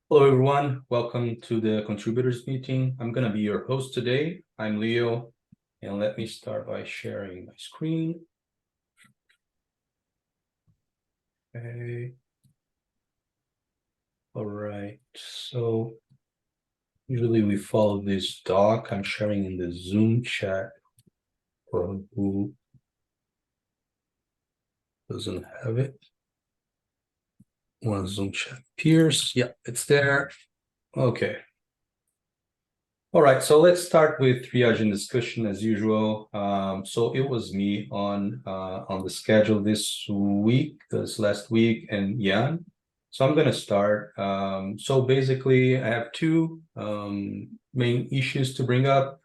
Hello, everyone. Welcome to the contributors meeting. I'm going to be your host today. I'm Leo, and let me start by sharing my screen. Okay. All right. So usually we follow this doc. I'm sharing in the Zoom chat for who doesn't have it. One Zoom chat appears. Yeah, it's there. Okay. All right, so let's start with triage and discussion as usual. So it was me on the schedule this last week, and Jan. So I'm gonna start. So basically, I have two main issues to bring up.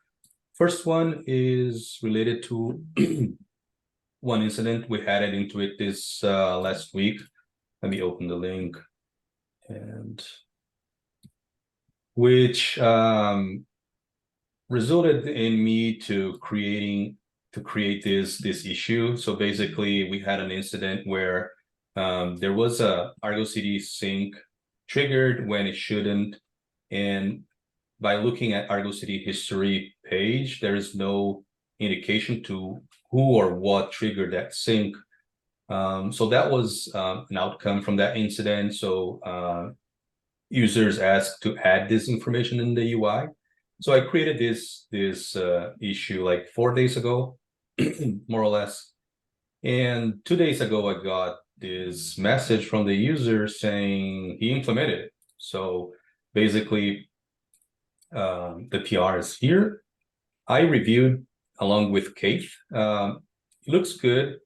First one is related to one incident we added into it this last week. Let me open the link, and which resulted in me to create this issue. So basically, we had an incident where there was a Argo CD sync triggered when it shouldn't, and by looking at Argo CD history page, there is no indication to who or what triggered that sync. So that was an outcome from that incident. So users asked to add this information in the UI. So I created this issue like 4 days ago, more or less. And 2 days ago, I got this message from the user saying he implemented it. So basically, the PR is here. I reviewed along with Kate. It looks good.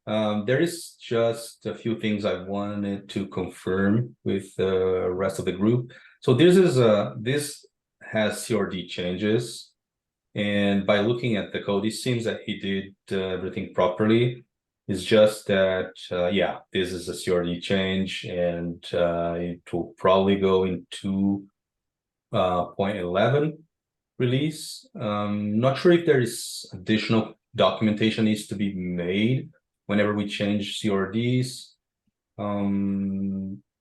There is just a few things I wanted to confirm with the rest of the group. So this has CRD changes, and by looking at the code, it seems that he did everything properly. It's just that yeah, this is a CRD change, and it will probably go into 0.11 release. Not sure if there is additional documentation needs to be made whenever we change CRDs.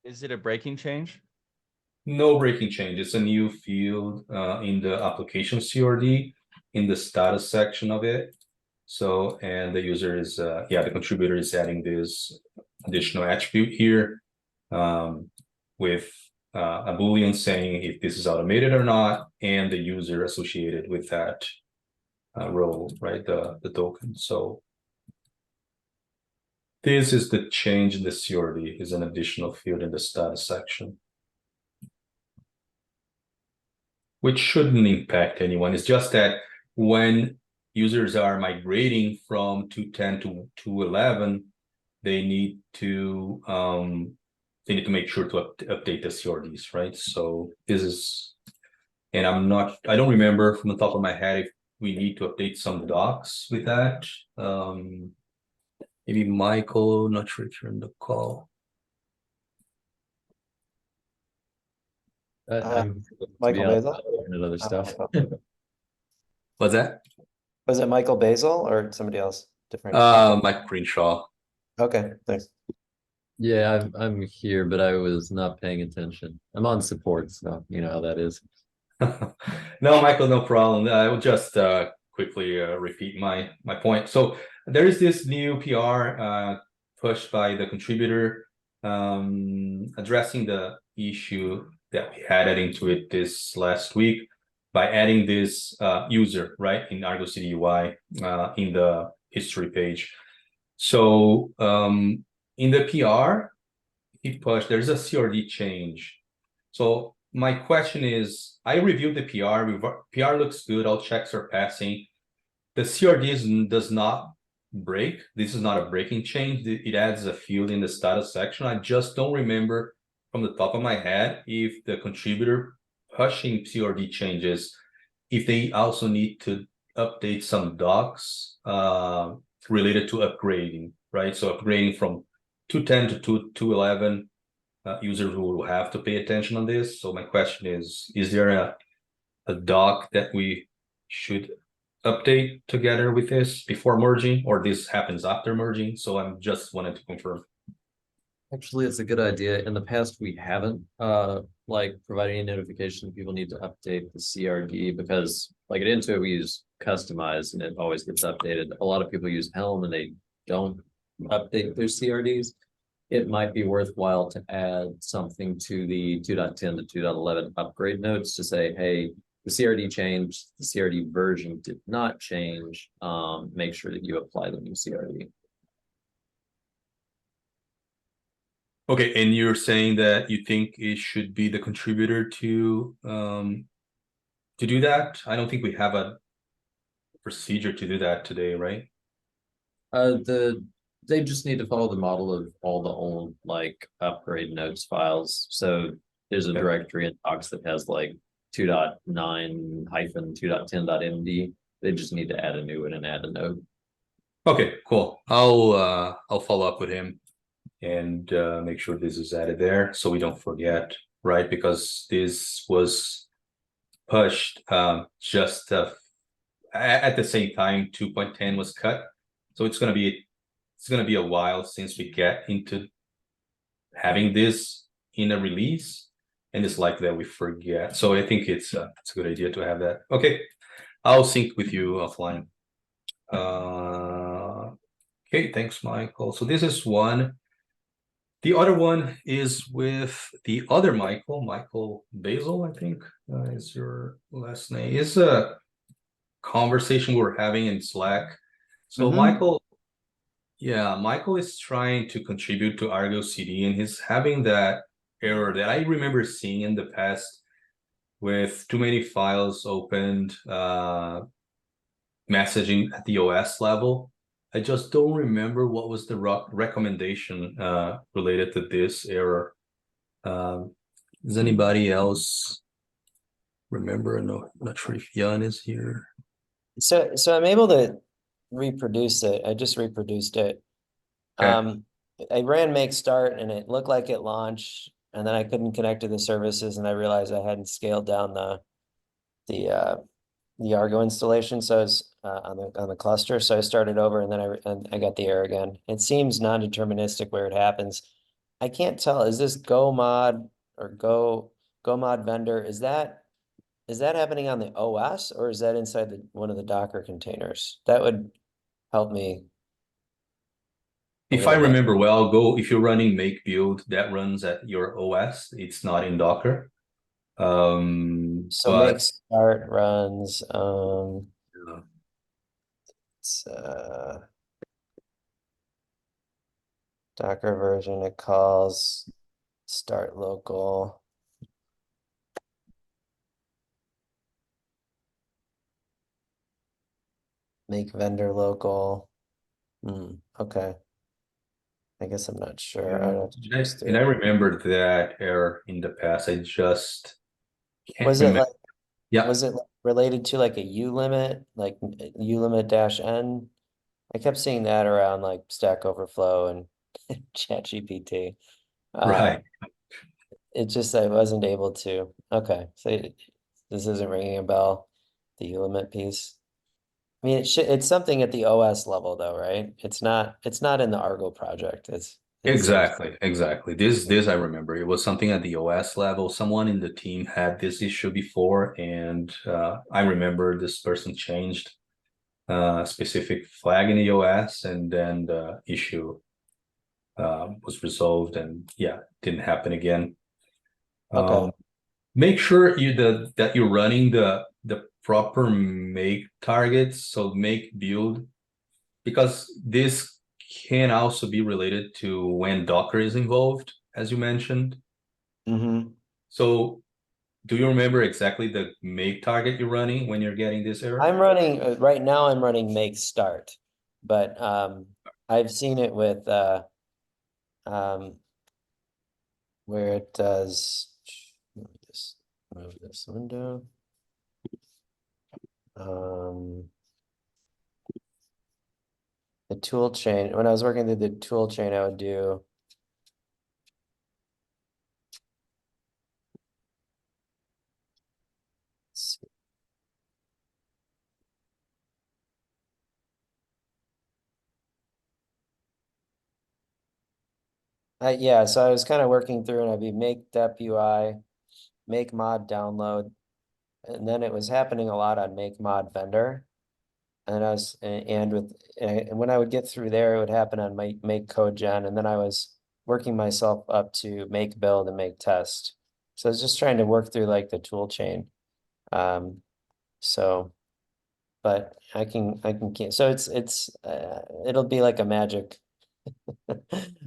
Is it a breaking change? No breaking change. It's a new field in the application CRD in the status section of it. So, and the user is, the contributor is adding this additional attribute here with a Boolean saying if this is automated or not, and the user associated with that role, right? The token. So this is the change in the CRD, is an additional field in the status section, which shouldn't impact anyone. It's just that when users are migrating from 210 to 211, they need to make sure to update the CRDs, right? So this is, and I don't remember from the top of my head if we need to update some docs with that. Maybe Michael, not sure if you're in the call. I'm Michael Basil? and other stuff. What's that? Was it Michael Basil or somebody else? Different. Mike Greenshaw. Okay, thanks. Yeah, I'm here, but I was not paying attention. I'm on support, so you know how that is. No, Michael, no problem. I will just quickly repeat my point. So there is this new PR pushed by the contributor addressing the issue that we added into it this last week by adding this user, right, in Argo CD UI in the history page. So in the PR, he pushed, there's a CRD change. So my question is, I reviewed the PR. PR looks good. All checks are passing. The CRD does not break. This is not a breaking change. It adds a field in the status section. I just don't remember from the top of my head if the contributor pushing CRD changes, if they also need to update some docs related to upgrading, right? So upgrading from 210 to 211. Users will have to pay attention on this. So my question is there a doc that we should update together with this before merging, or this happens after merging? So I'm just wanted to confirm. Actually, it's a good idea. In the past, we haven't like provided any notification people need to update the CRD because like at Intuit we use customize and it always gets updated. A lot of people use Helm and they don't update their CRDs. It might be worthwhile to add something to the 2.10 to 2.11 upgrade notes to say, hey, the CRD changed, the CRD version did not change. Make sure that you apply the new CRD. Okay, and you're saying that you think it should be the contributor to do that? I don't think we have a procedure to do that today, right? They just need to follow the model of all the old like upgrade notes files. So there's a Okay. directory in Docs that has like 2.9-2.10.md. They just need to add a new one and add a note. Okay, cool. I'll follow up with him and make sure this is added there so we don't forget, right? Because this was pushed just at the same time 2.10 was cut. So it's gonna be a while since we get into having this in a release, and it's likely that we forget. So I think it's a good idea to have that. Okay, I'll sync with you offline. Okay, thanks, Michael. So this is one. The other one is with the other Michael Basil, I think is your last name. It's a conversation we're having in Slack. So Mhm. Michael is trying to contribute to Argo CD and he's having that error that I remember seeing in the past with too many files opened, messaging at the OS level. I just don't remember what was the recommendation related to this error. Does anybody else remember? No, not sure if Jan is here. So I'm able to reproduce it. I just reproduced it. Okay. I ran make start and it looked like it launched, and then I couldn't connect to the services, and I realized I hadn't scaled down the Argo installation, so I was on the cluster. So I started over, and then I got the error again. It seems non-deterministic where it happens. I can't tell. Is this Go mod or Go mod vendor? Is that happening on the OS or is that inside one of the Docker containers? That would help me a If I little bit. remember well, if you're running make build, that runs at your OS. It's not in Docker. So make But start runs, uh, it's Docker version, it calls start local. Make vendor local. Okay. I guess I'm not sure. I yeah, don't have to trace and through I it. remembered that error in the past. I just can't Was it remember. like Yeah, was it related to like a U limit, like U limit dash N? I kept seeing that around like Stack Overflow and ChatGPT. Uh, right. it just I wasn't able to. Okay, so this isn't ringing a bell. The U limit piece. I mean, it's something at the OS level though, right? It's not in the Argo project. It seems. Exactly. This I remember. It was something at the OS level. Someone in the team had this issue before, and I remember this person changed a specific flag in the OS, and then the issue was resolved, and yeah, didn't happen again. Okay. Make sure that you're running the proper make targets, so make build, because this can also be related to when Docker is involved, as you mentioned. Mm-hmm. So do you remember exactly the make target you're running when you're getting this error? I'm running right now. I'm running make start, but I've seen it with um, where it does. Let me just move this window. Um, the tool chain. When I was working through the tool chain, I would do. Let's see. Yeah, so I was kind of working through and I'd be make dep UI, make mod download. And then it was happening a lot on make mod vendor. And I was, and when I would get through there, it would happen on my make code gen. And then I was working myself up to make build and make test. So I was just trying to work through like the tool chain. Um, so, but so it'll be like a magic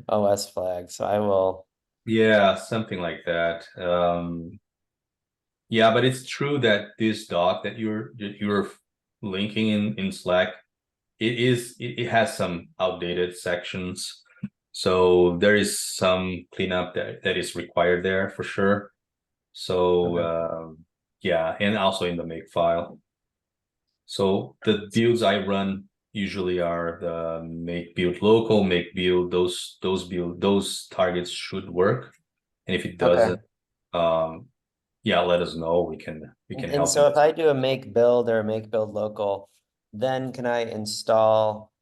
OS flag. So I will, Yeah, something like that. Yeah, but it's true that this doc that you're linking in Slack, it has some outdated sections. So there is some cleanup that is required there for sure. So okay. yeah, and also in the make file. So the builds I run usually are the make build local, make build, those targets should work. And if it Okay. doesn't, um yeah, let us know. We can And help you. so if I do a make build or a make build local, then can I install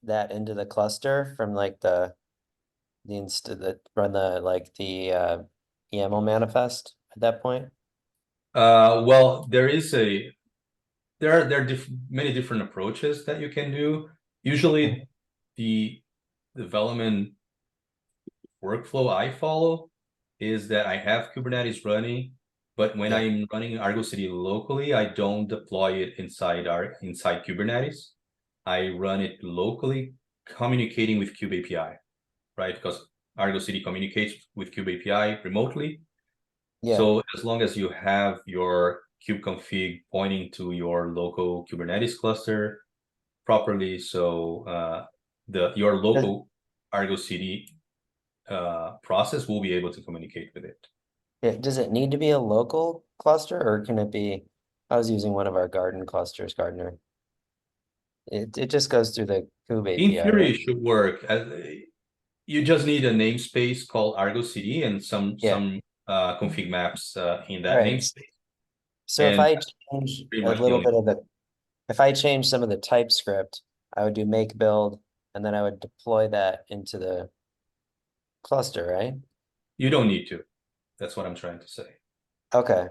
that into the cluster from like run the like the YAML manifest at that point? Well, there are many different approaches that you can do. Mhm. Usually the development workflow I follow is that I have Kubernetes running, but when Yeah, I'm running Argo City locally, I don't deploy it inside Kubernetes. I run it locally, communicating with Kube API, right? Because Argo City communicates with Kube API remotely. yeah. So as long as you have your kubeconfig pointing to your local Kubernetes cluster properly, so the your Does, local Argo City process will be able to communicate with it. does it need to be a local cluster or can it be, I was using one of our garden clusters, Gardener. It just goes through the Kube In API, theory, right? it should work. You just need a namespace called Argo CD and Yeah, config maps in that right. namespace, So if and I that's change pretty a much the little only. bit of the, if I change some of the TypeScript, I would do make build and then I would deploy that into the cluster, right? You don't need to. That's what I'm trying to say. Okay.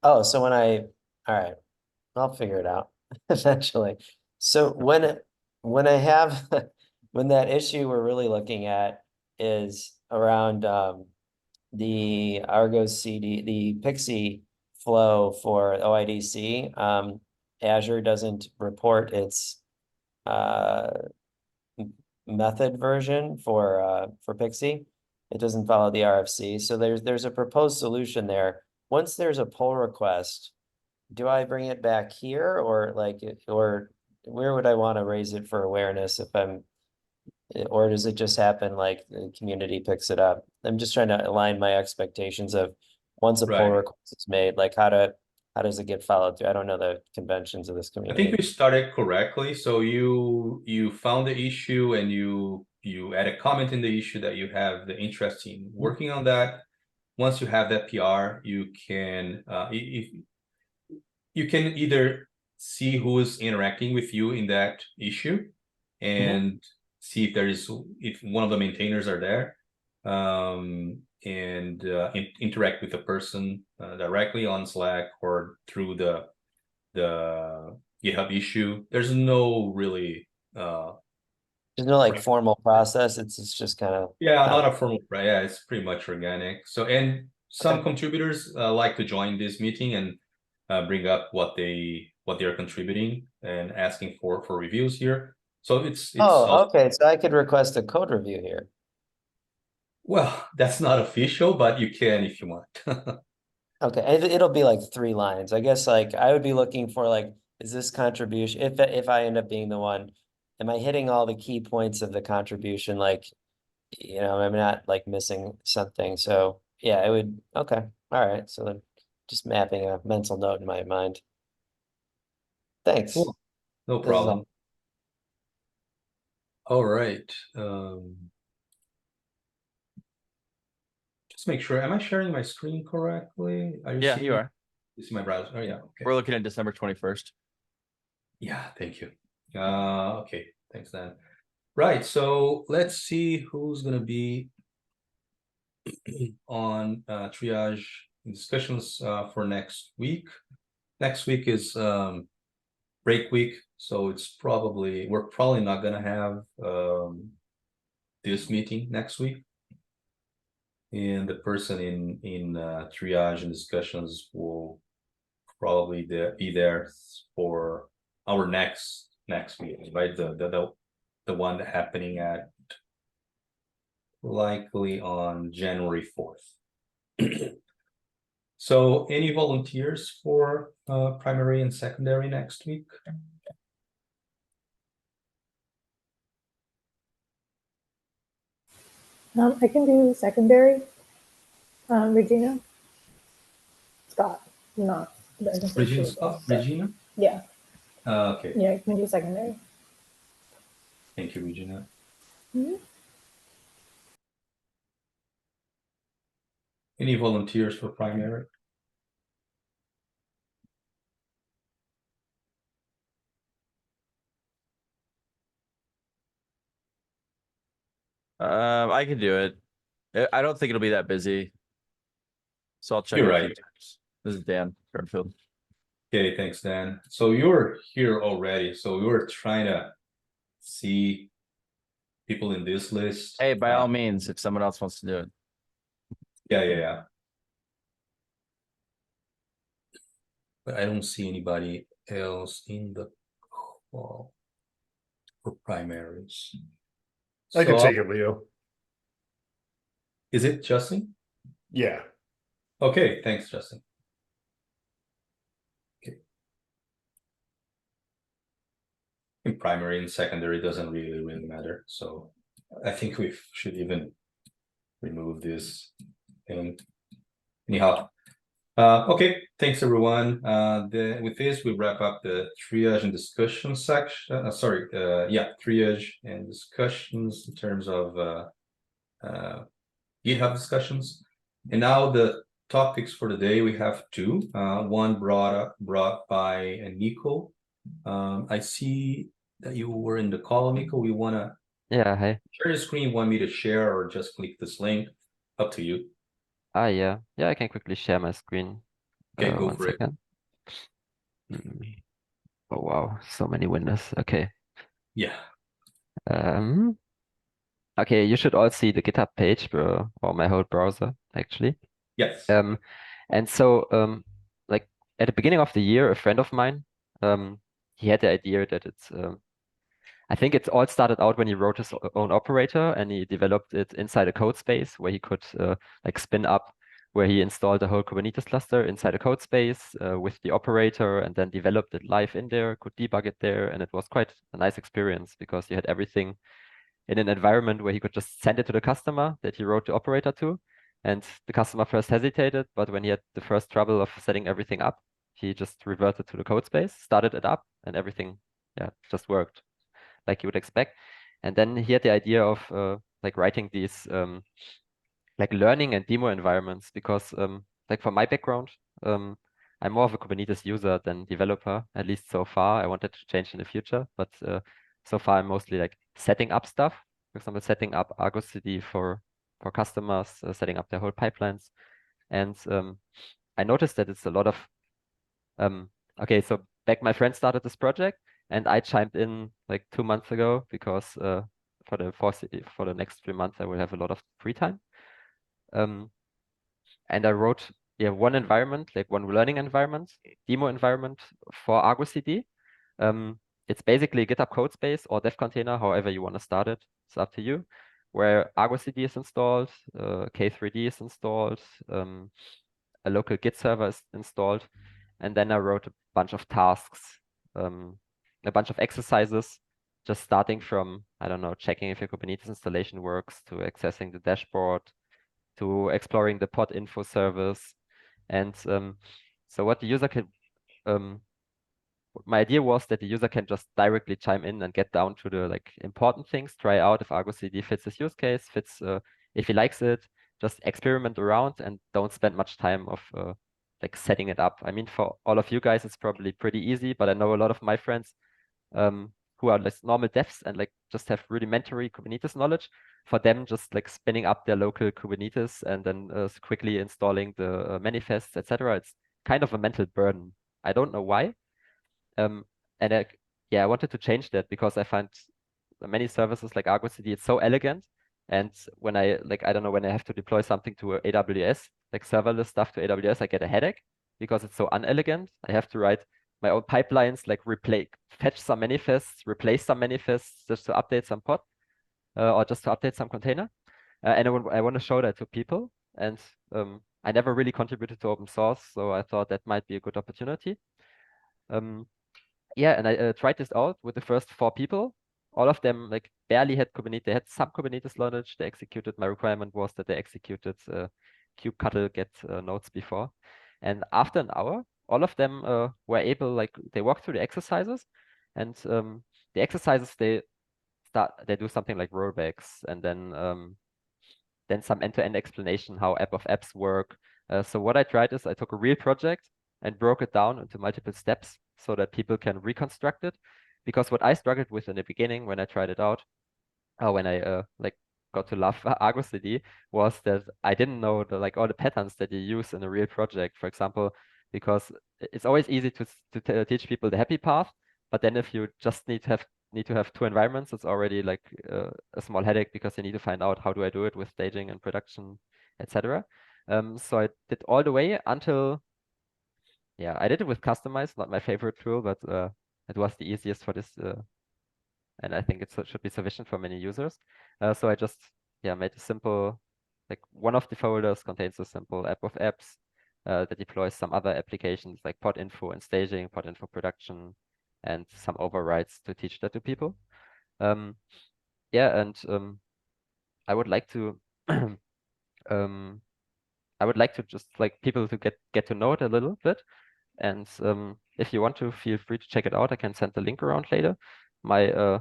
Oh, so all right, I'll figure it out eventually. So when I have, when that issue we're really looking at is around the Argo CD, the Pixie flow for OIDC, Azure doesn't report its uh, method version for Pixie. It doesn't follow the RFC. So there's a proposed solution there. Once there's a pull request, do I bring it back here or or where would I want to raise it for awareness if I'm, or does it just happen like the community picks it up? I'm just trying to align my expectations of once a pull Right. request is made, like how does it get followed through? I don't know the conventions of this I think community. we started correctly. So you found the issue and you add a comment in the issue that you have the interest in working on that. Once you have that PR, you can if you can either see who is interacting with you in that issue Mhm. and see if one of the maintainers are there, and interact with the person directly on Slack or through the GitHub issue. There's no really There's no like formal process. It's just kind of yeah, how not it, a formal, yeah, it's pretty much organic. So, and some okay. contributors like to join this meeting and bring up what they're contributing and asking for reviews here. So it's Oh, also, okay. So I could request a code review here. well, that's not official, but you can if you want. Okay, it'll be like 3 lines. I guess like I would be looking for like, is this contribution, if I end up being the one, am I hitting all the key points of the contribution? Like, I'm not like missing something. So yeah, it would, okay. All right. So then just mapping a mental note in my mind. Thanks. Cool. No This is all. problem. All right. Just make sure. Am I sharing my screen correctly? Are you Yeah, you seeing? are. You see my browser? Oh yeah. Okay. We're looking at December 21st. Yeah. Thank you. Okay. Thanks, Dan. Right, so let's see who's gonna be on triage discussions for next week. Next week is break week, so we're probably not gonna have this meeting next week. And the person in triage and discussions will probably be there for our next meeting, right? The one happening at likely on January 4th. So any volunteers for primary and secondary next week? I can do secondary. Regina? Scott, not. but I can say Regina, two of us, but Regina? Yeah, Okay, yeah, you can do secondary. thank you, Regina. Mhm. Any volunteers for primary? I can do it. I don't think it'll be that busy. So I'll check You're it a few right. times. This is Dan Garfield. Okay, thanks, Dan. So you're here already. So we were trying to see people in this list. Hey, by all means, if someone else wants to do it. Yeah. But I don't see anybody else in the call for primaries. I could So take it, Leo. is it Justin? Yeah. Okay, thanks, Justin. Okay. In primary and secondary doesn't really matter. So I think we should even remove this thing. Anyhow. Okay, thanks everyone. With this, we wrap up the triage and discussion section. Triage and discussions in terms of GitHub discussions. And now the topics for the day, we have two. One brought by Nico. I see that you were in the call, Nico. We wanna Yeah, hi. share your screen, want me to share or just click this link? Up to you. Yeah. Yeah, I can quickly share my screen. Okay, go One for it. second. Oh wow, so many windows. Okay. Yeah. Okay, you should all see the GitHub page, or my whole browser, actually. Yes. And so, like at the beginning of the year, a friend of mine, he had the idea that I think it all started out when he wrote his own operator and he developed it inside a code space where he could like spin up, where he installed the whole Kubernetes cluster inside a code space with the operator and then developed it live in there, could debug it there. And it was quite a nice experience because you had everything in an environment where he could just send it to the customer that he wrote the operator to. And the customer first hesitated, but when he had the first trouble of setting everything up, he just reverted to the code space, started it up, and everything, just worked like you would expect. And then he had the idea of like writing these like learning and demo environments because like from my background, I'm more of a Kubernetes user than developer, at least so far. I wanted to change in the future, but so far I'm mostly like setting up stuff. For example, setting up Argo CD for customers, setting up their whole pipelines. And I noticed that it's a lot of okay, so back my friend started this project and I chimed in like 2 months ago because for the next 3 months I will have a lot of free time. And I wrote one environment, like one learning environment, demo environment for Argo CD. It's basically a GitHub code space or dev container, however you want to start it. It's up to you. Where Argo CD is installed, K3D is installed, a local Git server is installed, and then I wrote a bunch of tasks, a bunch of exercises, just starting from, I don't know, checking if your Kubernetes installation works, to accessing the dashboard, to exploring the pod info service. And so what the user can, my idea was that the user can just directly chime in and get down to the like important things, try out if Argo CD fits his use case, fits if he likes it, just experiment around and don't spend much time of like setting it up. I mean, for all of you guys, it's probably pretty easy, but I know a lot of my friends who are like normal devs and like just have rudimentary Kubernetes knowledge, for them just like spinning up their local Kubernetes and then quickly installing the manifests, etc. It's kind of a mental burden. I don't know why. And I wanted to change that because I find many services like Argo CD, it's so elegant. And when I don't know, when I have to deploy something to AWS, like serverless stuff to AWS, I get a headache because it's so unelegant. I have to write my own pipelines, like fetch some manifests, replace some manifests just to update some pod, or just to update some container. And I want to show that to people. And I never really contributed to open source, so I thought that might be a good opportunity. Yeah, and I tried this out with the first 4 people. All of them like barely had Kubernetes. They had some Kubernetes knowledge. They executed. My requirement was that they executed kubectl get nodes before. And after an hour, all of them were able, like they walked through the exercises, and the exercises they do something like rollbacks, and then some end-to-end explanation how app of apps work. So what I tried is I took a real project and broke it down into multiple steps so that people can reconstruct it. Because what I struggled with in the beginning when I tried it out, when I got to love Argo CD, was that I didn't know all the patterns that you use in a real project. For example, because it's always easy to teach people the happy path, but then if you just need to have 2 environments, it's already like a small headache because you need to find out how do I do it with staging and production, etc. So I did all the way until, I did it with Customize, not my favorite tool, but it was the easiest for this, and I think it should be sufficient for many users. So I just made a simple, like one of the folders contains a simple app of apps that deploys some other applications like pod info and staging, pod info production, and some overrides to teach that to people. And I would like to just like people to get to know it a little bit. And if you want to, feel free to check it out. I can send the link around later. My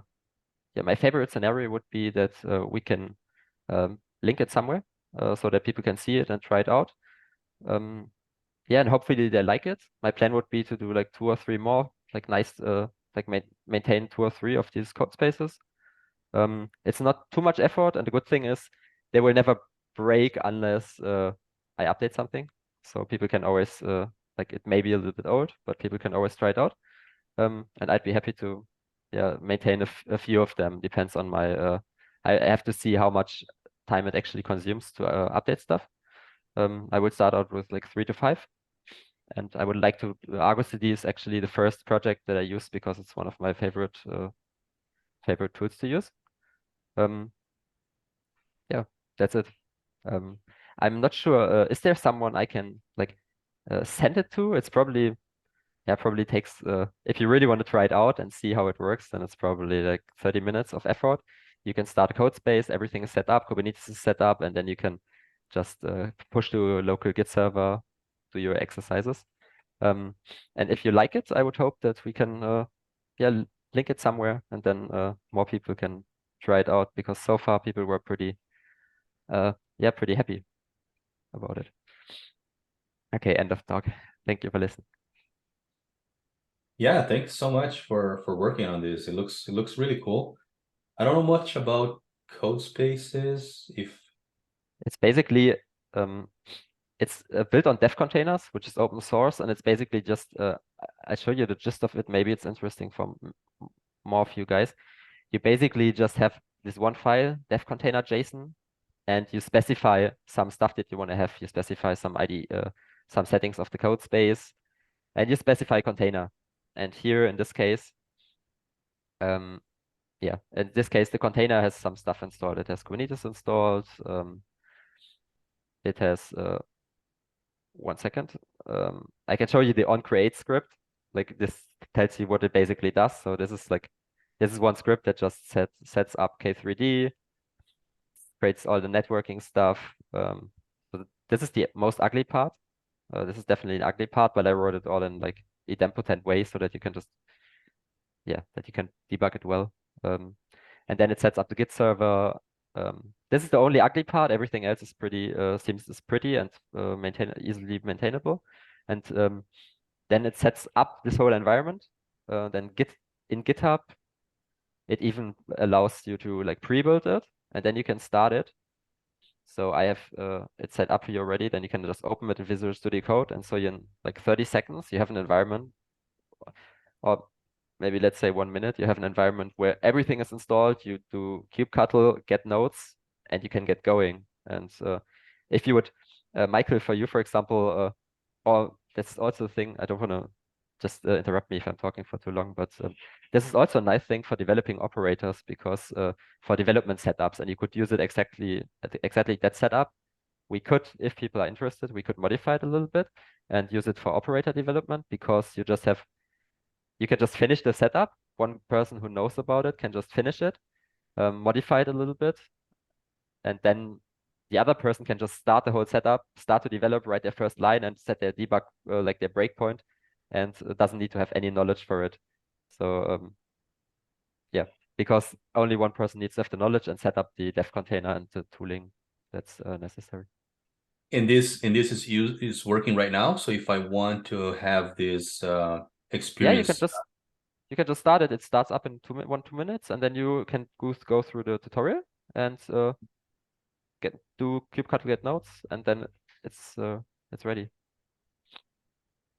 favorite scenario would be that we can link it somewhere so that people can see it and try it out. And hopefully they like it. My plan would be to do like 2 or 3 more, like nice, maintain 2 or 3 of these code spaces. It's not too much effort, and the good thing is they will never break unless I update something. So people can always, it may be a little bit old, but people can always try it out. And I'd be happy to maintain a few of them. Depends on my, I have to see how much time it actually consumes to update stuff. I would start out with like 3 to 5. And I would like to, Argo CD is actually the first project that I use because it's one of my favorite tools to use. That's it. I'm not sure, is there someone I can send it to? It's probably takes, if you really want to try it out and see how it works, then it's probably like 30 minutes of effort. You can start a code space, everything is set up, Kubernetes is set up, and then you can just push to a local Git server, do your exercises. And if you like it, I would hope that we can link it somewhere, and then more people can try it out, because so far people were pretty happy about it. Okay, end of talk. Thank you for listening. Yeah, thanks so much for working on this. It looks really cool. I don't know much about code spaces. It's basically it's built on dev containers, which is open source, and it's basically just I show you the gist of it. Maybe it's interesting for more of you guys. You basically just have this one file, dev container JSON, and you specify some stuff that you want to have. You specify some ID, some settings of the code space, and you specify container. And here in this case, in this case, the container has some stuff installed. It has Kubernetes installed. It has 1 second. I can show you the onCreate script. Like this tells you what it basically does. So this is one script that just sets up K3D, creates all the networking stuff. So this is the most ugly part. This is definitely an ugly part, but I wrote it all in like idempotent way so that you can just that you can debug it well. And then it sets up the Git server. This is the only ugly part. Everything else is pretty seems pretty and easily maintainable. And then it sets up this whole environment. Then in GitHub, it even allows you to like pre-build it, and then you can start it. So I have it set up here already. Then you can just open it in Visual Studio Code, and so in like 30 seconds you have an environment, or maybe let's say 1 minute, you have an environment where everything is installed. You do kubectl, get nodes, and you can get going. And if you would, Michael, for you, for example, or that's also a thing. I don't want to just interrupt me if I'm talking for too long, but this is also a nice thing for developing operators, because for development setups, and you could use it exactly that setup. We could, if people are interested, we could modify it a little bit and use it for operator development, because you can just finish the setup. One person who knows about it can just finish it, modify it a little bit, and then the other person can just start the whole setup, start to develop, write their first line, and set their debug, like their breakpoint, and doesn't need to have any knowledge for it. So yeah, because only one person needs to have the knowledge and set up the dev container and the tooling that's necessary. And this is working right now. So if I want to have this Yeah, experience, you can just start it. It starts up in 2 minutes, and then you can go through the tutorial and do kubectl get nodes, and then it's ready.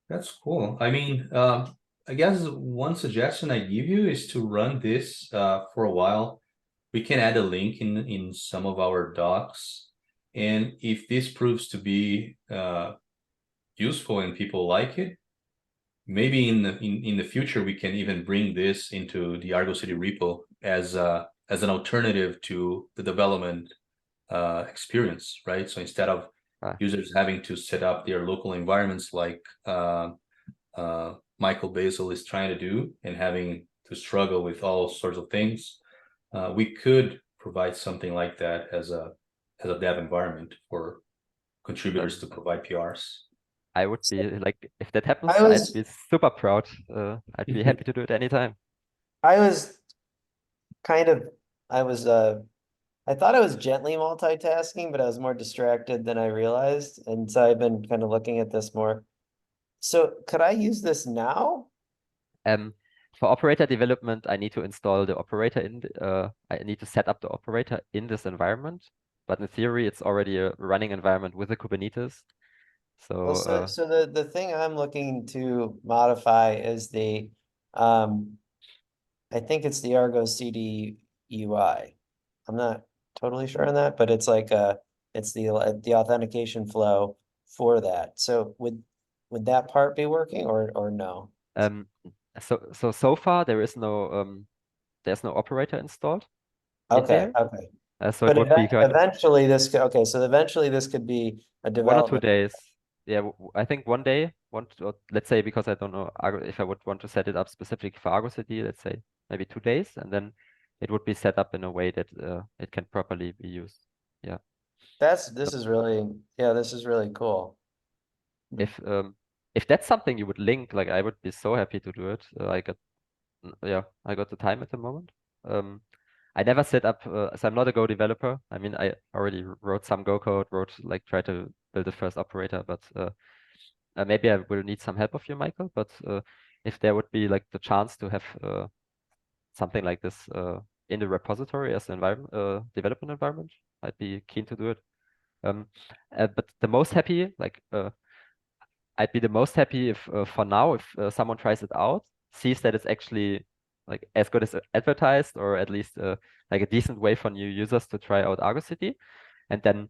that's cool. I mean, I guess one suggestion I give you is to run this for a while. We can add a link in some of our docs, and if this proves to be useful and people like it, maybe in the future we can even bring this into the Argo City repo as an alternative to the development experience, right? So instead of users having to set up their local environments like Michael Basil is trying to do, and having to struggle with all sorts of things, we could provide something like that as a dev environment for contributors to provide PRs. I would be like, if that happens, I was- I'd be super proud. I'd be happy to do it anytime. I was kind of, I was, I thought I was gently multitasking, but I was more distracted than I realized. And so I've been kind of looking at this more. So could I use this now? For operator development, I need to install the operator I need to set up the operator in this environment. But in theory, it's already a running environment with a Kubernetes. Well, So so the thing I'm looking to modify is the, I think it's the Argo CD UI. I'm not totally sure on that, but it's like it's the authentication flow for that. So would that part be working or no? so far there's no operator installed in Okay, there. okay. So it But would be kind of eventually this could, okay, so eventually this could be a 1 or 2 development. days. Yeah, I think 1 day, or let's say, because I don't know Argo, if I would want to set it up specifically for Argo CD, let's say maybe 2 days, and then it would be set up in a way that it can properly be used. Yeah. This is really, yeah, this is really cool. If that's something you would link, like, I would be so happy to do it. I got the time at the moment. I never set up, so I'm not a Go developer. I mean, I already wrote some Go code, try to build the first operator, but maybe I will need some help of you, Michael. But if there would be like the chance to have something like this in the repository as an environment, development environment, I'd be keen to do it. But the most happy, I'd be the most happy if for now, if someone tries it out, sees that it's actually like as good as advertised, or at least like a decent way for new users to try out Argo City. And then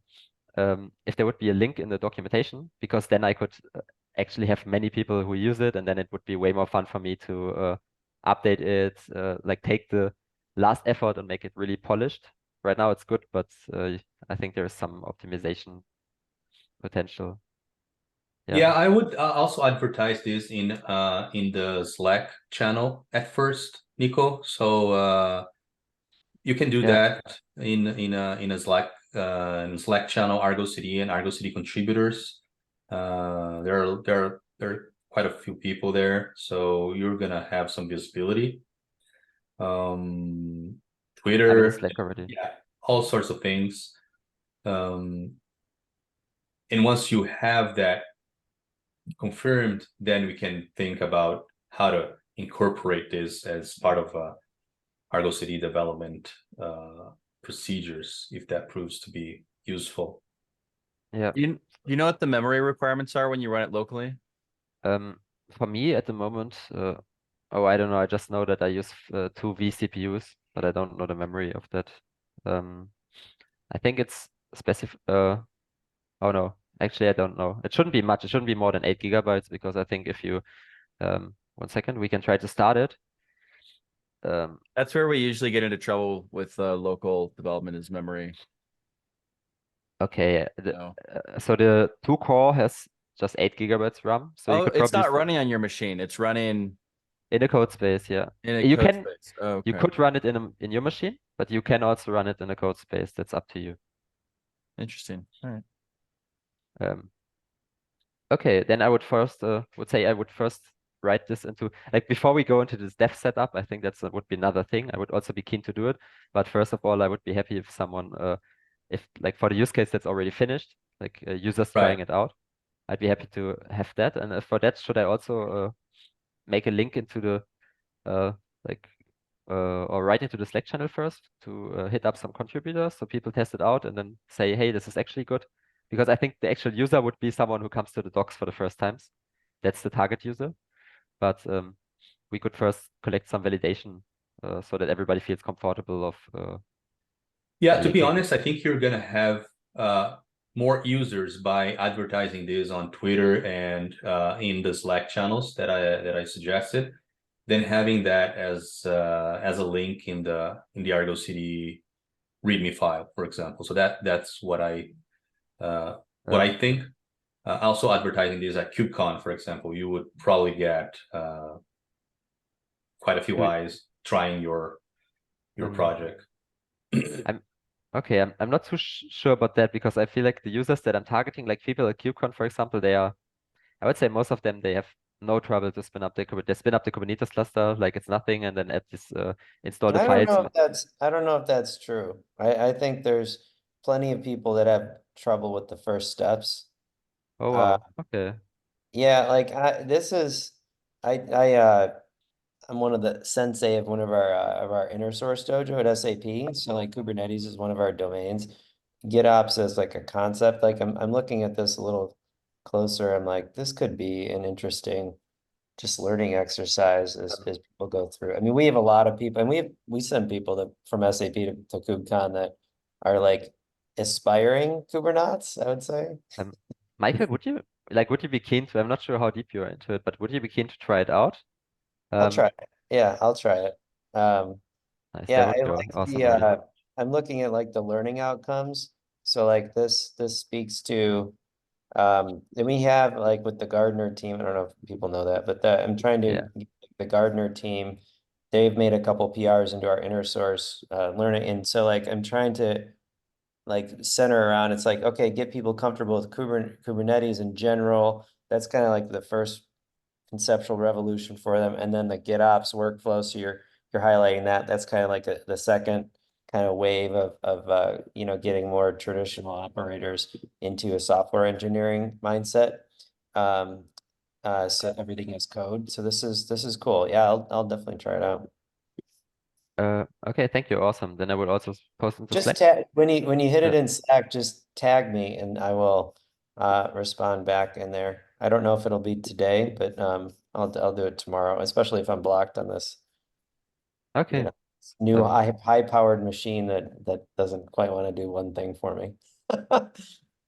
if there would be a link in the documentation, because then I could actually have many people who use it, and then it would be way more fun for me to update it, like take the last effort and make it really polished. Right now it's good, but I think there is some optimization potential. Yeah, I would also advertise this in the Slack channel at first, Nico. So you can do that in a Slack channel, Argo City and Argo City contributors. There are quite a few people there, so you're gonna have some visibility. I'm in Twitter, Slack already. yeah, all sorts of things. And once you have that confirmed, then we can think about how to incorporate this as part of Argo City development procedures if that proves to be useful. Yeah. You know what the memory requirements are when you run it locally? For me at the moment, oh, I don't know. I just know that I use 2 vCPUs, but I don't know the memory of that. I think it's specific. Oh no, actually I don't know. It shouldn't be much. It shouldn't be more than 8 gigabytes because I think if you 1 second, we can try to start it. That's where we usually get into trouble with local development is memory. Okay, No. so the 2 core has just 8 gigabytes RAM, so you Oh, could it's probably not running on your machine. It's running in a code space. Yeah, in a you code can space. Oh, you okay. could run it in your machine, but you can also run it in a code space. That's up to you. Interesting. All right. Okay, then I would first write this into, like, before we go into this dev setup. I think that's would be another thing. I would also be keen to do it, but first of all, I would be happy if someone if like for the use case that's already finished, like users trying it out, I'd be happy to have that. And for that, should I also make a link into the like or write into the Slack channel first to hit up some contributors so people test it out and then say, hey, this is actually good? Because I think the actual user would be someone who comes to the docs for the first times. That's the target user. But we could first collect some validation so that everybody feels comfortable of Yeah, to be linking honest, I think you're gonna have more users by advertising this on Twitter and in the Slack channels that I suggested, than having that as a link in the Argo City README file, for example. So that's what I think. Also advertising this at KubeCon, for example, you would probably get quite a few Do- eyes trying your um, project. Okay, I'm not too sure about that because I feel like the users that I'm targeting, like people at KubeCon, for example, I would say most of them, they have no trouble to spin up they spin up the Kubernetes cluster like it's nothing, and then add this install the I don't files. know if that's true. I think there's plenty of people that have trouble with the first steps. Oh Uh, wow, okay. yeah, like I'm one of the sensei of one of our inner source dojo at SAP. So like Kubernetes is one of our domains. GitOps is like a concept. Like I'm looking at this a little closer. I'm like, this could be an interesting just learning exercise as people go through. I mean, we have a lot of people, and we send people that from SAP to KubeCon that are like aspiring Kubernauts, I would say. Um, Michael, would you be keen to? I'm not sure how deep you're into it, but would you be keen to try it out? I'll try it. Yeah, I'll try it. Nice, that Yeah, would I go like awesome, the really. I'm looking at like the learning outcomes. So like this speaks to then we have like with the Gardener team, I don't know if people know that, but I'm trying to Yeah. get the Gardener team, they've made a couple PRs into our inner source learning. And so like I'm trying to like center around, it's like, okay, get people comfortable with Kubernetes in general. That's kind of like the first conceptual revolution for them. And then the GitOps workflow. So you're highlighting that. That's kind of like the second kind of wave of you know, getting more traditional operators into a software engineering mindset. So everything is code. So this is cool. Yeah, I'll definitely try it out. Okay, thank you, awesome. Then I will also post into Just Slack. tag when you hit it Yeah. in Slack, just tag me and I will respond back in there. I don't know if it'll be today, but I'll do it tomorrow, especially if I'm blocked on this, you Okay. know, new Um, high powered machine that doesn't quite want to do one thing for me.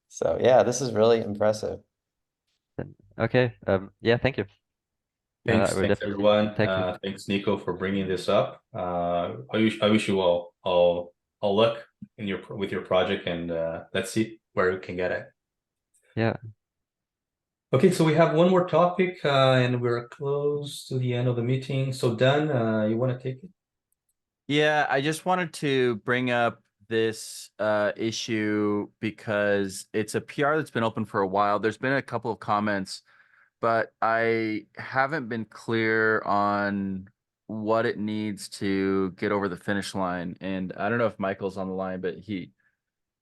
So yeah, this is really impressive. okay. Yeah, thank you. I will Thanks definitely everyone. thank you. Thanks Nico for bringing this up. I wish you all luck in with your project, and let's see where we can get it. Yeah. Okay, so we have one more topic, and we're close to the end of the meeting. So Dan, you want to take it? Yeah, I just wanted to bring up this issue because it's a PR that's been open for a while. There's been a couple of comments, but I haven't been clear on what it needs to get over the finish line. And I don't know if Michael's on the line, but he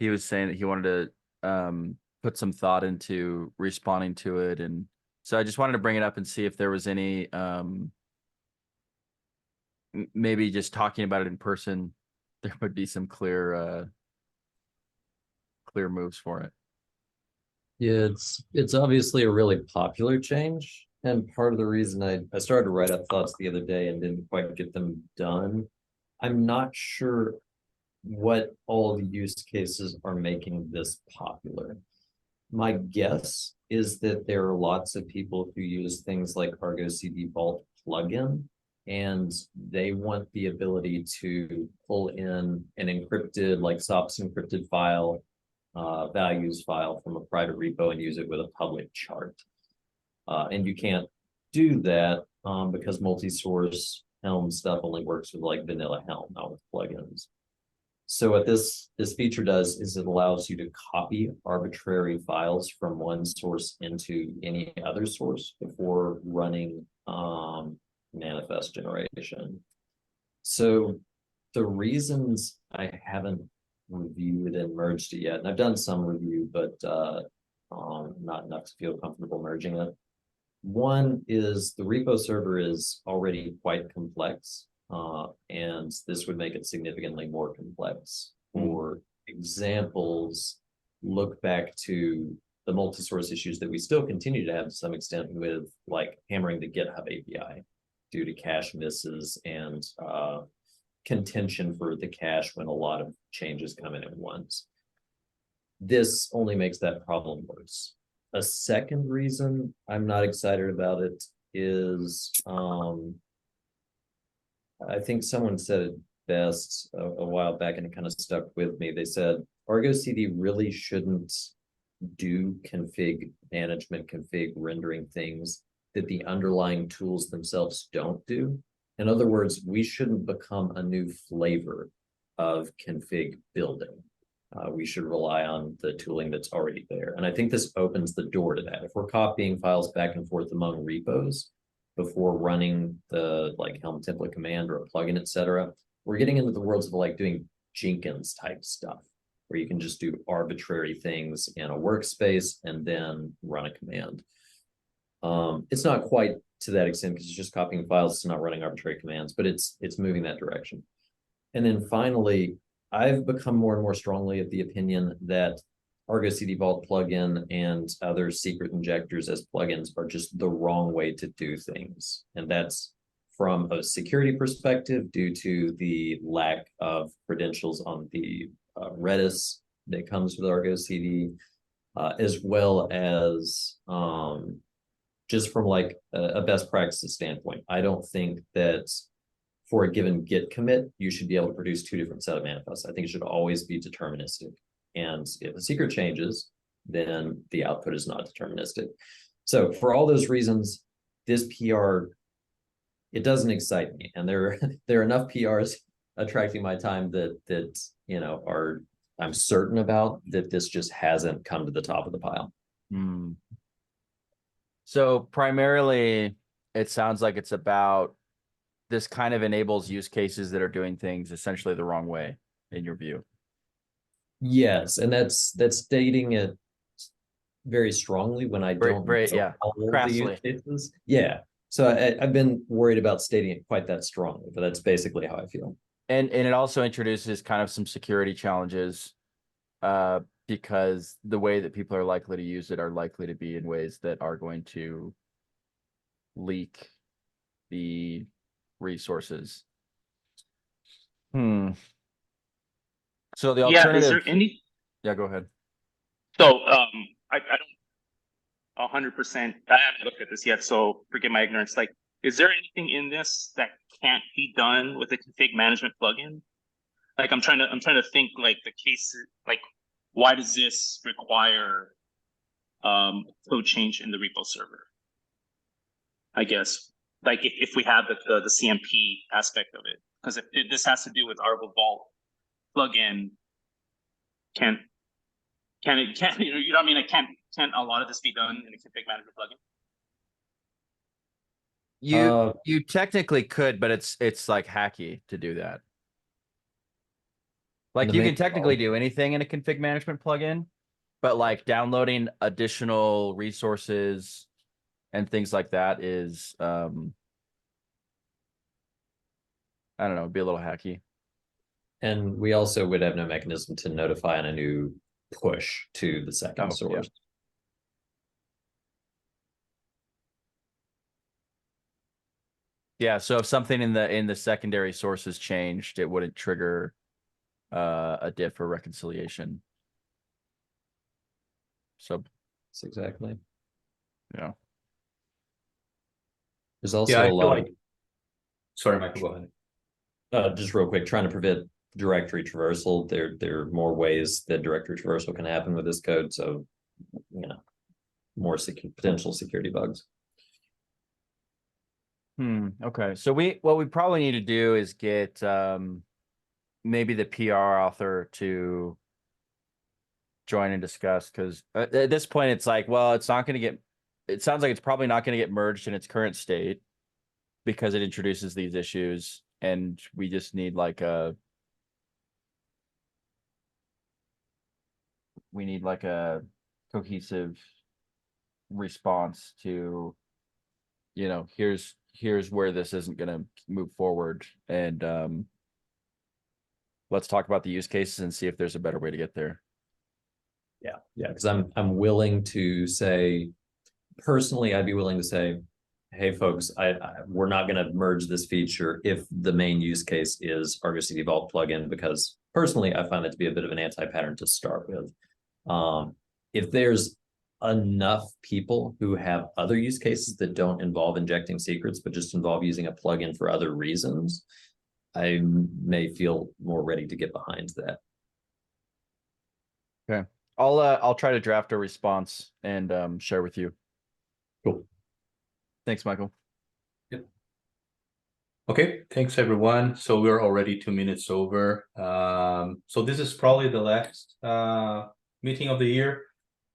was saying that he wanted to put some thought into responding to it. And so I just wanted to bring it up and see if there was any maybe just talking about it in person, there would be some clear moves for it. Yeah, it's obviously a really popular change. And part of the reason I started to write up thoughts the other day and didn't quite get them done. I'm not sure what all the use cases are making this popular. My guess is that there are lots of people who use things like Argo CD Vault plugin, and they want the ability to pull in an encrypted, like SOPs encrypted file, values file from a private repo and use it with a public chart. And you can't do that because multi-source Helm stuff only works with like vanilla Helm, not with plugins. So what this feature does is it allows you to copy arbitrary files from one source into any other source before running manifest generation. So the reasons I haven't reviewed and merged it yet, and I've done some review, but not enough to feel comfortable merging it. One is the repo server is already quite complex, and this would make it significantly more complex. For examples, look back to the multi-source issues that we still continue to have to some extent with like hammering the GitHub API due to cache misses and contention for the cache when a lot of changes come in at once. This only makes that problem worse. A second reason I'm not excited about it is I think someone said it best a while back and it kind of stuck with me. They said Argo CD really shouldn't do config management, config rendering things that the underlying tools themselves don't do. In other words, we shouldn't become a new flavor of config building. We should rely on the tooling that's already there. And I think this opens the door to that. If we're copying files back and forth among repos before running the like Helm template command or a plugin, etc., we're getting into the worlds of like doing Jenkins type stuff, where you can just do arbitrary things in a workspace and then run a command. It's not quite to that extent because it's just copying files, it's not running arbitrary commands, but it's moving that direction. And then finally, I've become more and more strongly of the opinion that Argo CD Vault plugin and other secret injectors as plugins are just the wrong way to do things. And that's from a security perspective due to the lack of credentials on the Redis that comes with Argo CD, as well as just from like a best practices standpoint. I don't think that for a given Git commit, you should be able to produce two different set of manifests. I think it should always be deterministic. And if the secret changes, then the output is not deterministic. So for all those reasons, this PR, it doesn't excite me. And there are enough PRs attracting my time that you know are I'm certain about that this just hasn't come to the top of the pile. So primarily, it sounds like it's about this kind of enables use cases that are doing things essentially the wrong way, in your view. Yes, and that's stating it very strongly when I don't know yeah, all the use crassly. cases. Yeah, so I've been worried about stating it quite that strongly, but that's basically how I feel. And it also introduces kind of some security challenges, because the way that people are likely to use it are likely to be in ways that are going to leak the resources. So the alternative. Is there any? Yeah, go ahead. So I don't 100%. I haven't looked at this yet, so forgive my ignorance. Like, is there anything in this that can't be done with a config management plugin? Like, I'm trying to think like the case, like, why does this require code change in the repo server? I guess like if we have the CMP aspect of it, because if this has to do with Argo Vault plugin, can you know what I mean? Like, can't a lot of this be done in a config management plugin? You technically could, but it's like hacky to do that. Like you can technically do anything in a config management plugin, but like downloading additional resources and things like that is I don't know, it'd be a little hacky. And we also would have no mechanism to notify on a new push to the second Oh, yeah. source. Yeah, so if something in the secondary sources changed, it wouldn't trigger a diff or reconciliation. So That's exactly. yeah. There's also Yeah, I a feel lot like. Sorry, Michael, go ahead. of just real quick, trying to prevent directory traversal. There are more ways that directory traversal can happen with this code. So, more potential security bugs. Okay. So what we probably need to do is get maybe the PR author to join and discuss, because at this point it's like, well, it's not going to get. It sounds like it's probably not going to get merged in its current state because it introduces these issues, and we just need like a. We need like a cohesive response to, here's where this isn't going to move forward, and let's talk about the use cases and see if there's a better way to get there. Yeah, because I'm willing to say, personally, I'd be willing to say, hey folks, we're not going to merge this feature if the main use case is Argo CD Vault plugin, because personally I find that to be a bit of an anti-pattern to start with. If there's enough people who have other use cases that don't involve injecting secrets, but just involve using a plugin for other reasons, I may feel more ready to get behind that. Okay. I'll try to draft a response and share with you. Cool. Thanks, Michael. Okay, thanks everyone. So we're already 2 minutes over. So this is probably the last meeting of the year.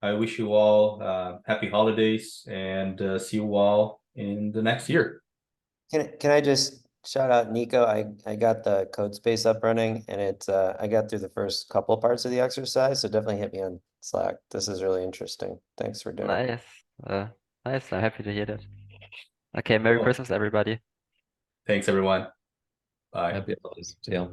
I wish you all happy holidays, and see you all in the next year. Can I just shout out Nico? I got the code space up running, and I got through the first couple parts of the exercise, so definitely hit me on Slack. This is really interesting. Thanks for doing it. Nice. Nice. I'm happy to hear that. Okay, Merry Cool. Christmas, everybody. Thanks everyone. Bye. Happy holidays. See ya.